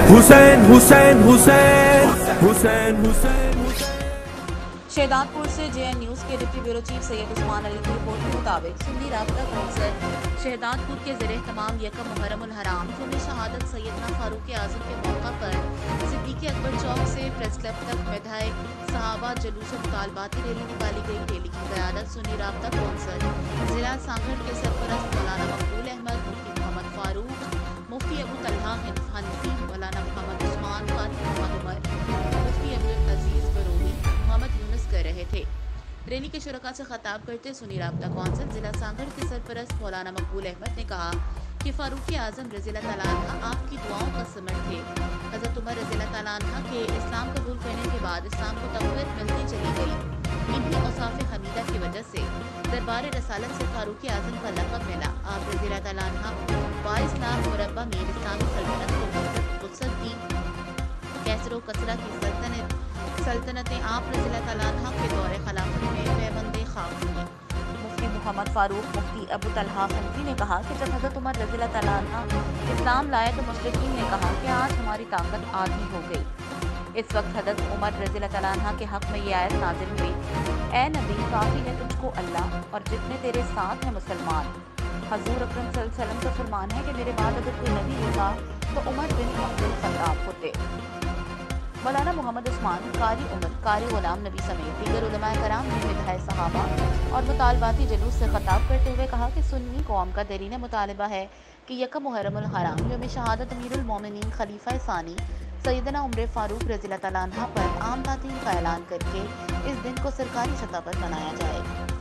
हुसैन हुसैन हुसैन हुसैन हुसैन। शहदादपुर से JN news के deputy bureau chief Syed Usman Ali की रिपोर्ट के मुताबिक सुन्नी राब्ता कौंसिल शहदादपुर के ज़रिए तमाम यकम मुहर्रमुल हराम यौम शहादत सैयदना फारूक आज़म के मौका पर सिद्दीक़ अकबर चौक से प्रेस क्लब तक मेधाए सहाबा जुलूस मुतालबाती रैली निकाली गई। रैली की क़यादत सुन्नी राब्ता कौंसिल ज़िला सांगड़ के सरपरस्त मौलाना मकबूल अहमद, मुफ्ती मोहम्मद फारूक, मुफ्ती अबू तलहा हनफी, मौलाना मोहम्मद उस्मान, क़ादी मोहम्मद उमर, मुफ्ती अब्दुल अजीज बरोही, मोहम्मद यूनुस कर रहे थे। रैली के शुरका से खिताब करते सुन्नी राब्ता कौंसिल जिला सांगड़ के सरपरस्त मौलाना मकबूल अहमद ने कहा कि फारूक आज़म रज़ियल्लाहु तआला अन्हु आपकी दुआओं का समर थे। हज़रत उमर रज़ियल्लाहु तआला अन्हु के इस्लाम कबूल करने के बाद इस्लाम को तक़वीत मिलती चली गई। इन्हीं औसाफ़ हमीदा की वजह से दरबार रसालत से फारूक आज़म का लक़ब मिला। आप रज़ियल्लाहु तआला अन्हु 22 लाख मुरब्बा में इस्लामी सल्तनत को वुसअत दी। कैसर व कसरा की सल्तनतें आप रज़ियल्लाहु तआला अन्हु के दौरे खिलाफत में पैबंदे खाक हुई। मुफ्ती मोहम्मद फारूक, मुफ्ती अबू तलहा हनफी ने कहा कि जब हज़रत उमर रज़ियल्लाहु तआला अन्हु इस्लाम लाए तो मुशरिकीन ने कहा कि आज हमारी ताकत आधी हो गई। इस वक्त हज़रत उमर रज़ियल्लाहु तआला अन्हु के हक़ में ये आयत नाज़िल हुई, ए नबी काफ़ी है तुझको अल्लाह और जितने तेरे साथ हैं मुसलमान। हज़ूर अकरम सल्लल्लाहु अलैहि वसल्लम का फरमान है कि मेरे बाद अगर कोई नबी होता तो उमर बिन अब्दुल खत्ताब होते। मौलाना मोहम्मद उस्मान, कारी उमर, कारी गुलाम नबी समेत दीगर उलमाए कराम ने मिधाए सहाबा और मुतालबाती जुलूस से खिताब करते हुए कहा कि सुन्नी कौम का दरीन मुतालबा है कि यकम मुहर्रमुल हराम यौम शहादत अमीरुल मोमिनीन खलीफा सानी सैयदना उमर फारूक रज़ियल्लाहु तआला अन्हु पर आम तातील का ऐलान करके इस दिन को सरकारी सतह पर मनाया जाए।